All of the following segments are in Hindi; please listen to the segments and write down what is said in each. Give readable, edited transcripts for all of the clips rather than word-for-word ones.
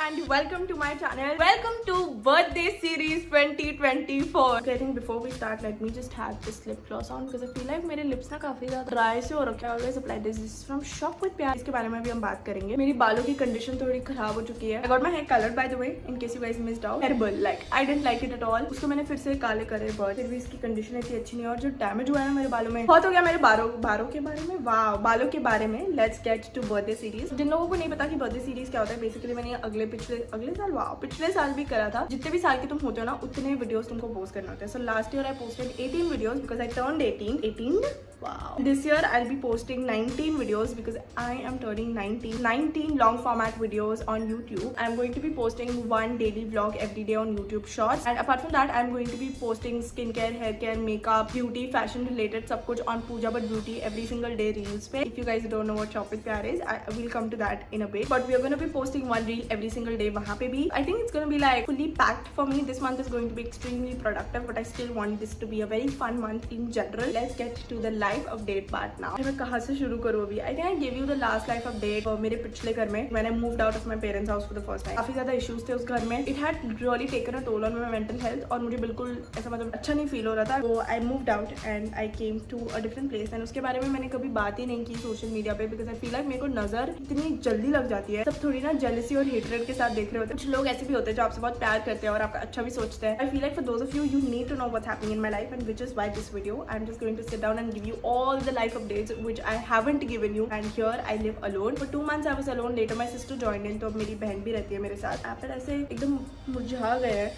and welcome to my channel. Welcome to birthday series 2024. Okay, I think before we start, let me just have this lip gloss on because I feel like मेरे lips ना काफी ज़्यादा dry से हो रखे हैं. Always apply this. This is from Shop with Pyar. इसके बारे में भी हम बात करेंगे. मेरी बालों की condition थोड़ी खराब हो चुकी है. I got my hair colored by the way, in case you guys missed out. Terrible. Like I didn't like it at all. उसको मैंने फिर से काले करे but फिर भी इसकी condition इतनी अच्छी नहीं है. और जो damage हुआ है ना मेरे बालों में, बहुत हो गया मेरे बालों के बारे में. वाह, बालों के बारे में. Let's get to birthday series. जिन लोगों को नहीं पता कि birthday series क्या होता है, बेसिकली मैंने पिछले साल भी करा था. जितने भी साल के तुम होते हो ना, उतने वीडियोस तुमको पोस्ट करने होते हैं. So last year I posted 18 videos because I turned 18. Wow. This year I'll be posting 19 videos because I am turning 19 long format videos on YouTube. I'm going to be posting one daily vlog every day on YouTube Shorts, and apart from that I'm going to be posting skincare, hair care, makeup, beauty, fashion related सब कुछ on Pooja But Beauty every single day reels पे. If you guys don't know what Shop with Pyar is, I will come to that in a bit. But we are going to be posting one reel every single day वहाँ पे भी. I think it's going to be like fully packed for me. This month is going to be extremely productive, but I still want this to be a very fun month in general. Let's get to the life update part now. मैं कहाँ से शुरू करूँ अभी? I think I give you the last life update. मेरे पिछले घर में मैंने moved out of my parents house for the first time. काफी ज्यादा इश्यूज थे उस घर में. It had really taken a toll on my mental health और मुझे बिल्कुल ऐसा मतलब अच्छा नहीं फील हो रहा था. तो I moved out and I came to a different place. And उसके बारे में मैंने कभी बात ही नहीं की सोशल मीडिया पे बिकॉज आई फील लाइक मेरे को नजर इतनी जल्दी लग जाती है. सब थोड़ी ना जेलसी और हेट्रेड के साथ देख रहे होते हैं. कुछ लोग ऐसे भी होते हैं जो आपसे बहुत प्यार करते हैं और आपका अच्छा भी सोचते हैं. I feel like for those of you need to know what's happening in my life and which is why this video. I am just going to sit down and give you all the life updates which I haven't given you. And here I live alone. For 2 months I was alone. Later my sister joined in. तो अब मेरी बहन भी रहती है मेरे साथ. एप्पल ऐसे एकदम मुरझा गए हैं.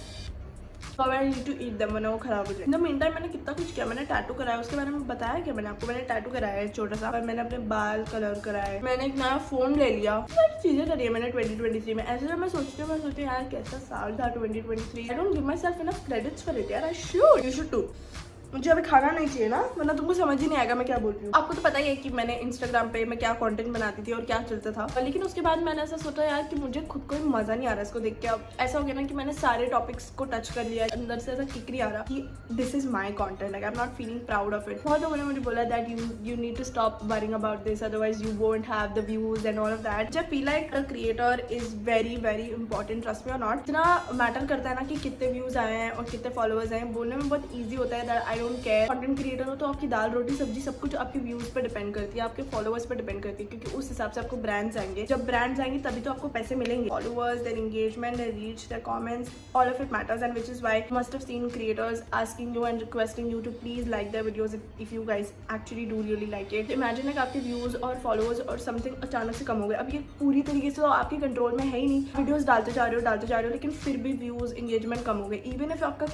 So I need to eat them वरना वो खराब हो जाए. इन द मीन टाइम मैंने कितना कुछ किया. मैंने टैटू कराया. उसके बारे में बताया क्या मैंने आपको? मैंने टैटू कराया है छोटा सा. और मैंने अपने बाल कलर कराए. मैंने एक नया फोन ले लिया. सारी चीजें करी है मैंने 2023 में. ऐसे जब मैं सोचती हूँ यार कैसा साल था 2023. I don't give myself enough credits for it यार. I should. You should too. मुझे अभी खाना नहीं चाहिए ना, वरना तुमको समझ ही नहीं आएगा मैं क्या बोल रही हूँ. आपको तो पता ही है कि मैंने इंस्टाग्राम पे मैं क्या कंटेंट बनाती थी और क्या चलता था. लेकिन उसके बाद मैंने ऐसा सोचा यार कि मुझे खुद को मजा नहीं आ रहा इसको देख के. अब ऐसा हो गया ना कि मैंने सारे टॉपिक्स को टच कर लिया. अंदर से ऐसा किक नहीं आ रहा कि this is my content. Like I am not feeling proud of it. बहुत लोगों ने मुझे बोला that you need to stop worrying about this otherwise you won't have the views and all of that. I feel like a creator is very very important. Trust me or not. इतना मैटर करता है ना कि कितने व्यूज आए हैं और कितने फॉलोअर्स आए हैं. बोलने में बहुत ईजी होता है that I don't care. Content creator हो तो आपकी दाल रोटी सब्जी सब कुछ आपके व्यूज पर डिपेंड करती है, आपके फॉलोअर्स पर डिपेंड करती है. क्योंकि उस हिसाब से आपको ब्रांड्स आएंगे. जब ब्रांड्स आएंगे तभी तो आपको पैसे मिलेंगे. Followers, their engagement, their reach, their comments, all of it matters. And which is why you must have seen creators asking you and requesting you to please like their videos if you guys actually do really like it. Imagine like आपके व्यूज और फॉलोअर्स और समथिंग अचानक से कम हो गए. अब ये पूरी तरीके से तो आपके कंट्रोल में है ही नहीं. वीडियोस डालते जा रहे हो लेकिन फिर भी व्यूज एंगेजमेंट कम हो गए. इवन इफ आपका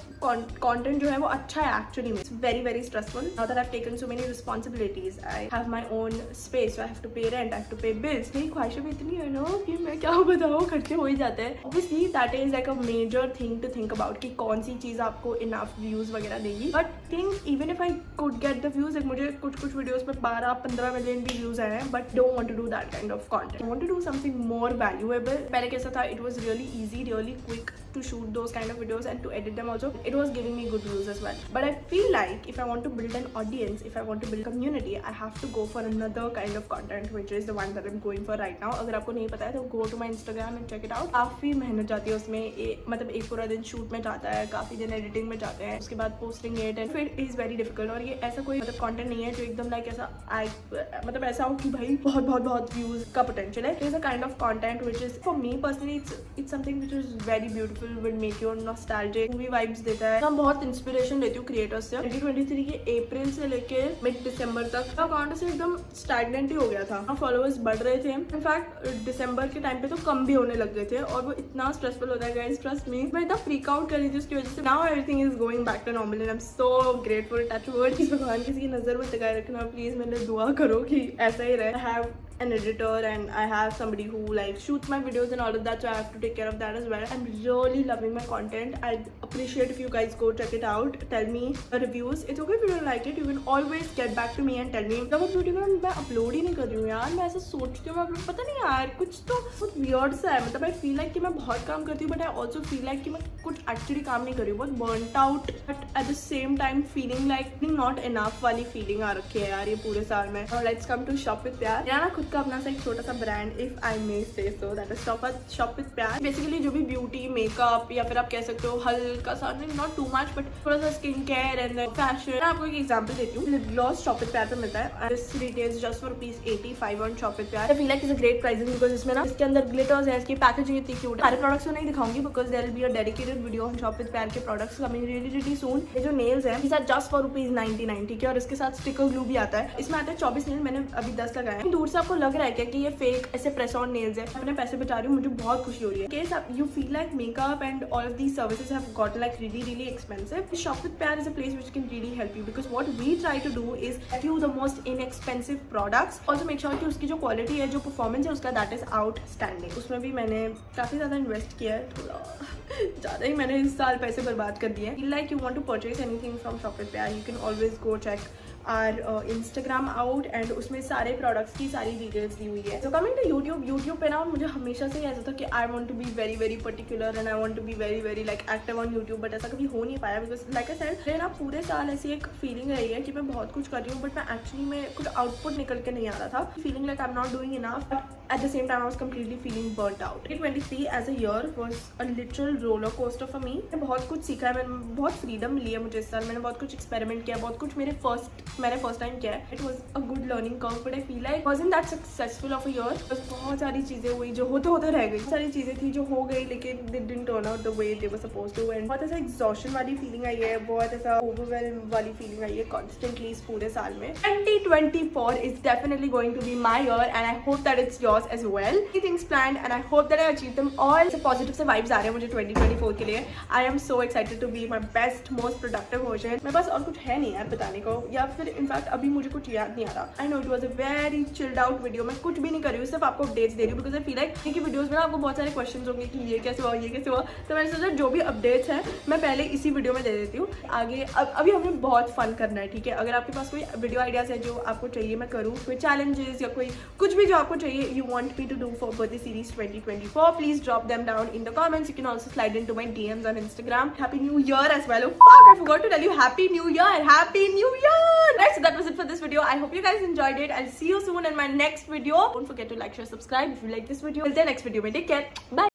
कॉन्टेंट जो है वो अच्छा है एक्चुअली में. It's very very stressful. Now that I have taken so many responsibilities. I have my own space, so I have to pay rent, I have to pay bills. मेरी ख्वाहिशें भी इतनी है ना कि मैं क्या बताऊँ, खर्चे हो ही जाते हैं. Obviously that is like a major thing to think about कि कौन सी चीज़ आपको enough views वगैरह देगी. But think even if I could get the views, like मुझे कुछ वीडियोस पे 12-15 मिलियन भी views आए हैं, but don't want to do that kind of content. I want to do something more valuable. पहले कैसा था? It was really easy, really quick to shoot those kind of videos and to edit them also. It was giving me good views as well. But I feel like if I want to build an audience, if I want to build community, I have to go for another kind of content, which is the one that I'm going for right now. अगर आपको नहीं पता है तो go to my Instagram and check it out. काफी मेहनत जाती है उसमें. मतलब एक पूरा दिन शूट में जाता है, काफी दिन एडिटिंग में जाते हैं, उसके बाद पोस्टिंग इट एंड फिर इज वेरी डिफिकल्ट. और ये ऐसा कोई मतलब कंटेंट नहीं है जो एकदम लाइक ऐसा मतलब ऐसा हो कि भाई बहुत व्यूज का पोटेंशियल है. Is a kind of content which is for me personally it's something which is very beautiful, will make you nostalgic. Movie vibes देता है. मैं बहुत इंस्पिरेशन लेती हूँ क्रिएटर्स से. 2023 के अप्रैल से लेके मिड दिसंबर तक अकाउंट से एकदम स्टैग्नेंट ही हो गया था. फॉलोअर्स बढ़ रहे थे. इनफैक्ट दिसंबर के टाइम पे तो कम भी होने लग गए थे और वो इतना स्ट्रेसफुल होता है गाइस. ट्रस्ट मी, मैं इतना फ्रीक आउट कर रही थी उसकी वजह से. Now everything is going back to normal and I am so grateful. Touch wood कि भगवान किसी की नजर में टिकाए रखना. प्लीज मेरे लिए दुआ करो कि ऐसा ही रहे. I have an editor and I have somebody who like shoots my videos and all of that, so I have to take care of that as well. I'm really loving my content. I'd appreciate if you guys go check it out. Tell me the reviews. It's okay if you don't like it. You can always get back to me and tell me. जब वीडियो में मैं अपलोड ही नहीं कर रही हूँ यार. मैं ऐसा सोचती हूँ मैं अपलोड, पता नहीं यार कुछ तो बहुत वियर्ड सा है. मतलब I feel like कि मैं बहुत काम करती हूँ but I also feel like कि मैं कुछ एक्चुअली काम नहीं कर रही हूँ. बहुत burnt out but at the same time feeling like not enough वाली फीलिंग आ रखी है यार ये पूरे साल में. Now let's come to Shop with Pyar. यार ना खुद खुद का अपना सा एक छोटा सा ब्रांड, इफ आई मे से सो, दैट इज शॉप विद प्यार। बेसिकली जो भी ब्यूटी, मेकअप या फिर आप कह सकते हो हल्का सा, नॉट टू मच बट थोड़ा सा स्किन केयर एंड फैशन। मैं आपको एक एग्जांपल देती हूँ। लिप ग्लॉस शॉप विद प्यार पे मिलता है। This retails just for ₹85 on shop with Pyaar. I feel like it's a great pricing because इसमें ना इसके अंदर ग्लिटर्स है, इसकी पैकेजिंग इतनी क्यूट है। सारे प्रोडक्ट्स को नहीं दिखाऊंगी because there will be a dedicated video on shop with Pyaar के प्रोडक्ट्स कमिंग रियली सून। ये जो नेल्स है these are just for ₹90 ठीक है, और इसके साथ स्टिकर ग्लू भी आता है। इसमें आता है 24 नेल, मैंने अभी 10 लगाए। दूर से आपको लग रहा है क्या कि ये फेक ऐसे प्रेस ऑन नेल्स है? अपने पैसे बचा रही हूँ, मुझे बहुत खुशी हो रही है। Case you feel like makeup and all of these services have got like really expensive, shop with प्यार is a place which can really help you because what we try to do is get you the most inexpensive products, also make sure कि उसकी जो क्वालिटी है, जो परफॉर्मेंस है उसका, that is outstanding। उसमें भी मैंने काफ़ी ज़्यादा इन्वेस्ट किया है, थोड़ा ज़्यादा ही मैंने इस साल पैसे बर्बाद कर दिए हैं। feel like you want to purchase anything from shop with प्यार, you can always go check our Instagram out and उसमें सारे प्रोडक्ट्स की सारी डिटेल्स दी हुई है। तो कमिंग टू यूट्यूब पे ना मुझे हमेशा से ऐसा था कि I want to be very particular and I want to be very like active on YouTube, but ऐसा कभी हो नहीं पाया बिकॉज लाइक आई सेड मेरे ना पूरे साल ऐसी एक फीलिंग रही है कि मैं बहुत कुछ कर रही हूँ बट मैं एक्चुअली में कुछ आउटपुट निकल के नहीं आ रहा था। Feeling like I am not doing enough, at the same time I was completely feeling burnt out। 2023 as a year was a literal roller coaster for me। मैंने बहुत कुछ सीखा है, मैंने बहुत फ्रीडम ली है मुझे इस साल। मैंने बहुत कुछ एक्सपेरिमेंट किया, बहुत कुछ मैंने फर्स्ट टाइम किया है। It was a good learning curve but I feel like wasn't that successful of a year। बस बहुत सारी चीज़ें हुई जो होते रह गई, सारी चीज़ें थी जो हो गई लेकिन they didn't turn out the way they were supposed to। and बहुत ऐसा एग्जॉशन वाली फीलिंग आई है, बहुत ऐसा ओवरवेल्म वाली फीलिंग आई है कॉन्स्टेंटली इस पूरे साल में। 2024 is definitely going to be my year and I hope that it's yours as well। things planned and I hope that I achieve them all। से positive से vibes आ रहे हैं मुझे 2024 के लिए। I am so excited to be my best most productive version। मेरे पास और कुछ है नहीं यार बताने को, या फिर इनफैक्ट अभी मुझे कुछ याद नहीं आ रहा। I know it was a very chilled out video। मैं कुछ भी नहीं कर रही हूँ, सिर्फ आपको अपडेट्स दे रही हूँ बिकॉज आई फील लाइक की वीडियोस में ना आपको बहुत सारे क्वेश्चन होंगे कि ये कैसे हुआ, ये कैसे हुआ, तो मैंने सोचा जो भी अपडेट्स हैं मैं पहले इसी वीडियो में दे देती हूँ। आगे अभी हमें बहुत फन करना है, ठीक है। अगर आपके पास कोई वीडियो आइडियाज है जो आपको चाहिए मैं करूँ, कोई चैलेंजेस या कोई कुछ भी जो आपको चाहिए, you want me to do for birthday series 2024, please drop them down in the comments। You can also slide into my DMs on Instagram। Happy New Year as well। Oh fuck, I forgot to tell you Happy New Year, Happy New Year। Right, so that was it for this video। I hope you guys enjoyed it। I'll see you soon in my next video। Don't forget to like, share, subscribe if you like this video। Till the next video, take care, bye।